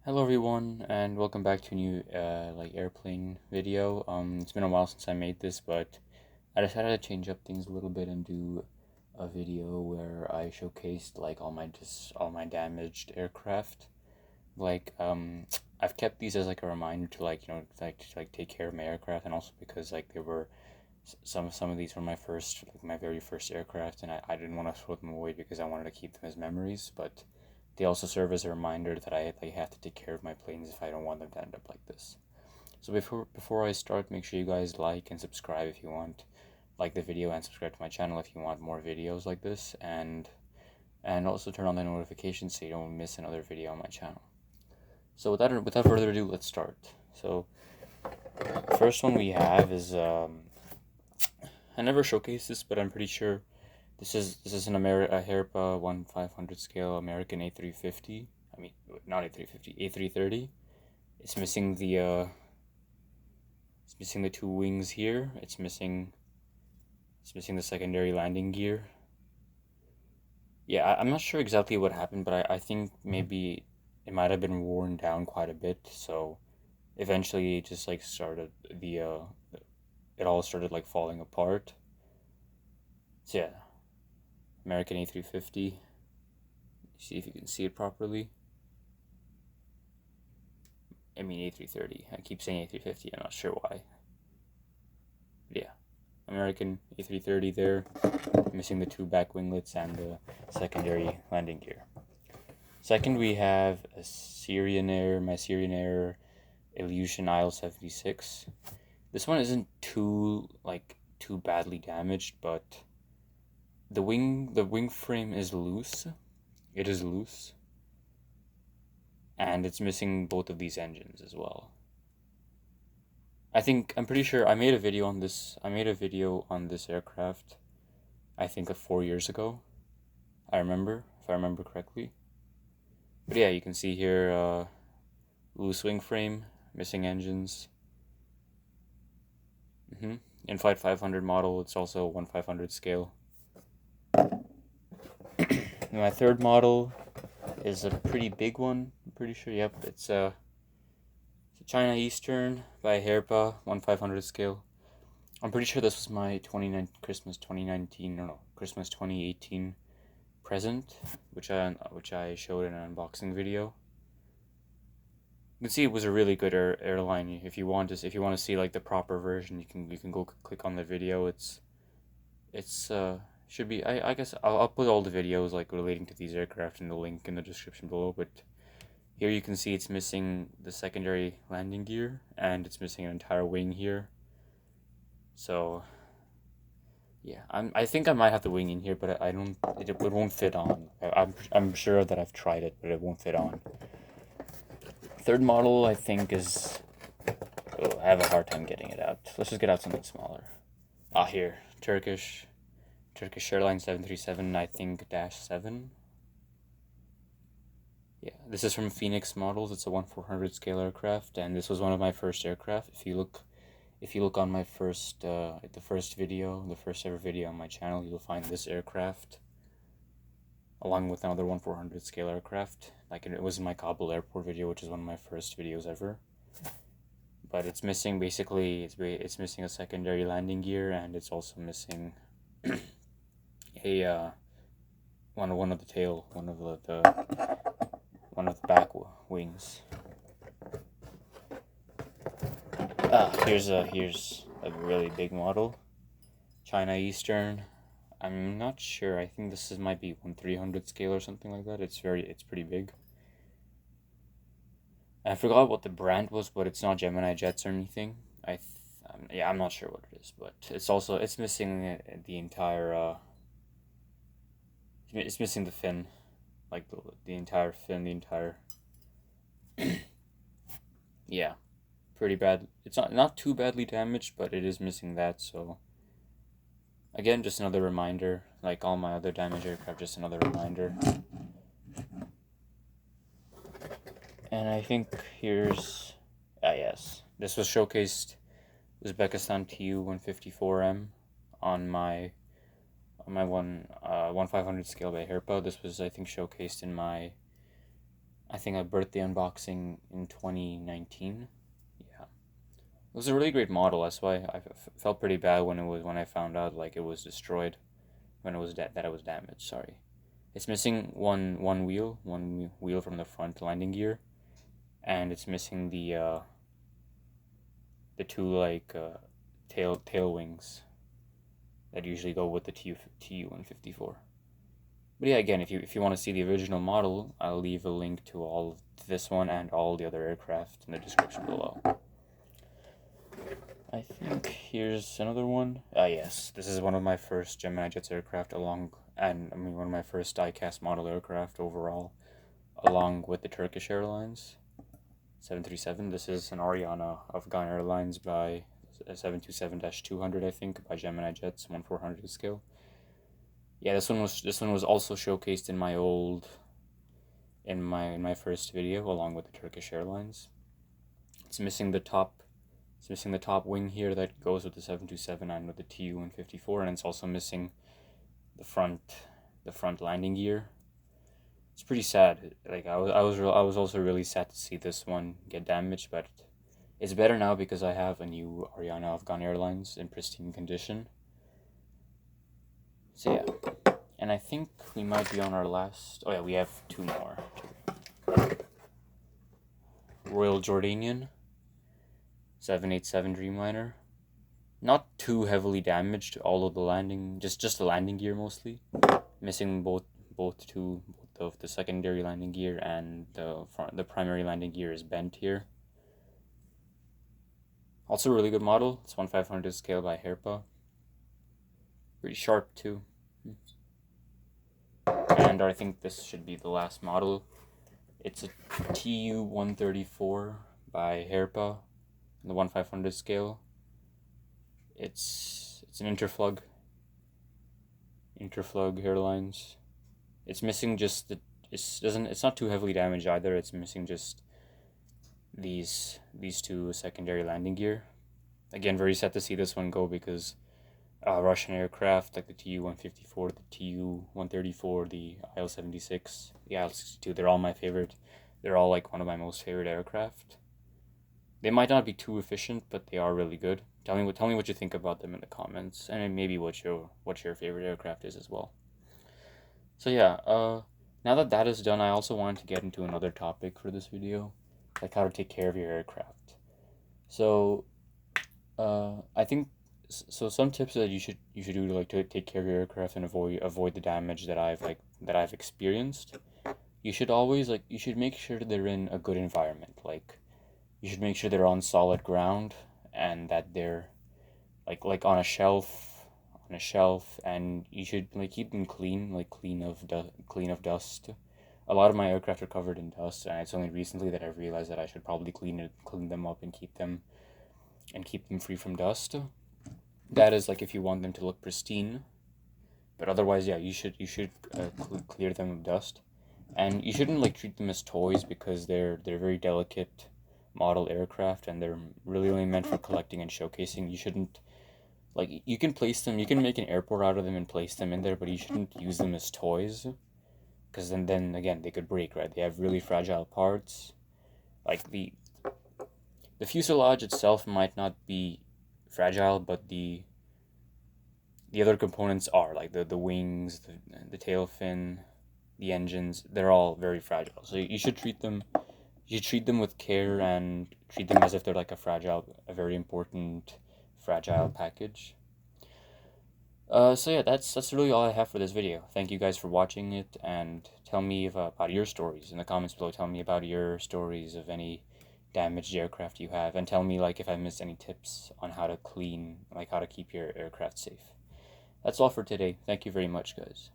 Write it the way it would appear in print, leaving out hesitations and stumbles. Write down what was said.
Hello everyone, and welcome back to a new airplane video. It's been a while since I made this, but I decided to change up things a little bit and do a video where I showcased like all my damaged aircraft. I've kept these as like a reminder to take care of my aircraft, and also because like they were some of these were my very first aircraft, and I didn't want to throw them away because I wanted to keep them as memories, but they also serve as a reminder that I have to take care of my planes if I don't want them to end up like this. So before I start, make sure you guys like and subscribe if you want, like the video, and subscribe to my channel if you want more videos like this, and also turn on the notifications so you don't miss another video on my channel. So without further ado, let's start. So the first one we have is I never showcased this, but I'm pretty sure this is an a Herpa 1/500 scale American A350. I mean, not A350, A330. It's missing the two wings here. It's missing the secondary landing gear. Yeah, I'm not sure exactly what happened, but I think maybe it might have been worn down quite a bit. So eventually, it just like started it all started like falling apart. So yeah, American A350. See if you can see it properly. I mean A330. I keep saying A350. I'm not sure why. But yeah, American A330 there, missing the two back winglets and the secondary landing gear. Second, we have my Syrian Air Illusion IL-76. This one isn't too badly damaged, but the wing frame is loose. It is loose, and it's missing both of these engines as well. I'm pretty sure I made a video on this. I made a video on this aircraft, I think 4 years ago. If I remember correctly. But yeah, you can see here, loose wing frame, missing engines. In-flight 500 model. It's also 1/500 scale. My third model is a pretty big one. I'm pretty sure. Yep, it's a China Eastern by Herpa 1/500 scale. I'm pretty sure this was my Christmas 2019 or no Christmas 2018 present, which I showed in an unboxing video. You can see it was a really good airline. If you want to see like the proper version, you can go click on the video. It's should be I guess I'll put all the videos like relating to these aircraft in the link in the description below, but here you can see it's missing the secondary landing gear, and it's missing an entire wing here. So yeah, I think I might have the wing in here, but I don't. It won't fit on. I'm sure that I've tried it, but it won't fit on. Third model I think is. Oh, I have a hard time getting it out. Let's just get out something smaller. Here, Turkish Airlines 737, I think -7. Yeah, this is from Phoenix Models. It's a 1/400 scale aircraft, and this was one of my first aircraft. If you look on my first the first ever video on my channel, you'll find this aircraft along with another 1/400 scale aircraft. Like it was in my Kabul airport video, which is one of my first videos ever. But it's missing it's missing a secondary landing gear, and it's also missing a one of the tail one of the back wings. Here's a really big model, China Eastern. I'm not sure. I think this might be 1/300 scale or something like that. It's pretty big. I forgot what the brand was, but it's not Gemini Jets or anything. I'm not sure what it is, but it's missing the entire. It's missing the fin, like the entire fin, the entire. Yeah, pretty bad. It's not too badly damaged, but it is missing that. So again, just another reminder. Like all my other damaged aircraft, just another reminder. And I think here's, yes, this was showcased Uzbekistan Tu-154M on my 1/500 scale by Herpa. This was, I think, showcased in my I think I birthed the unboxing in 2019. Yeah, it was a really great model. That's why I felt pretty bad when I found out like it was destroyed, when it was that it was damaged. Sorry, it's missing one wheel from the front landing gear, and it's missing the two like tail wings that usually go with the TU-154. But yeah, again, if you want to see the original model, I'll leave a link to all this one and all the other aircraft in the description below. I think here's another one. Yes, this is one of my first Gemini Jets aircraft one of my first diecast model aircraft overall, along with the Turkish Airlines 737. This is an Ariana Afghan Airlines by 727-200, I think, by Gemini Jets 1/400 scale. Yeah, this one was also showcased in my first video along with the Turkish Airlines. It's missing the top wing here that goes with the 727 and with the TU-154, and it's also missing the front landing gear. It's pretty sad. Like I was also really sad to see this one get damaged, but it's better now because I have a new Ariana Afghan Airlines in pristine condition. So yeah, and I think we might be on our last. Oh yeah, we have two more. Royal Jordanian 787 Dreamliner. Not too heavily damaged. All of the landing, just the landing gear mostly. Missing both of the secondary landing gear, and the primary landing gear is bent here. Also a really good model. It's 1/500 scale by Herpa. Pretty sharp too. And I think this should be the last model. It's a TU-134 by Herpa, the 1/500 scale. It's an Interflug Airlines. It's missing just it's not too heavily damaged either. It's missing just these two secondary landing gear. Again, very sad to see this one go because Russian aircraft like the TU-154, the TU-134, the IL-76, the IL-62, they're all my favorite. They're all like one of my most favorite aircraft. They might not be too efficient, but they are really good. Tell me what you think about them in the comments, and maybe what your favorite aircraft is as well. So yeah, now that is done, I also wanted to get into another topic for this video, like how to take care of your aircraft. So, I think some tips that you should do to take care of your aircraft and avoid the damage that I've experienced. You should make sure they're in a good environment. Like, you should make sure they're on solid ground and that they're like on a shelf, and you should keep them clean, clean of dust. A lot of my aircraft are covered in dust, and it's only recently that I've realized that I should probably clean them up and keep them free from dust. That is if you want them to look pristine. But otherwise, yeah, you should clear them of dust, and you shouldn't treat them as toys because they're very delicate model aircraft, and they're really only meant for collecting and showcasing. You shouldn't you can place them, you can make an airport out of them and place them in there, but you shouldn't use them as toys, because then again they could break, right? They have really fragile parts. Like the fuselage itself might not be fragile, but the other components are, like the wings, the tail fin, the engines. They're all very fragile, so you should treat them with care and treat them as if they're a very important fragile package. So yeah, that's really all I have for this video. Thank you guys for watching it, and tell me about your stories in the comments below. Tell me about your stories of any damaged aircraft you have, and tell me if I missed any tips on how to clean, how to keep your aircraft safe. That's all for today. Thank you very much, guys.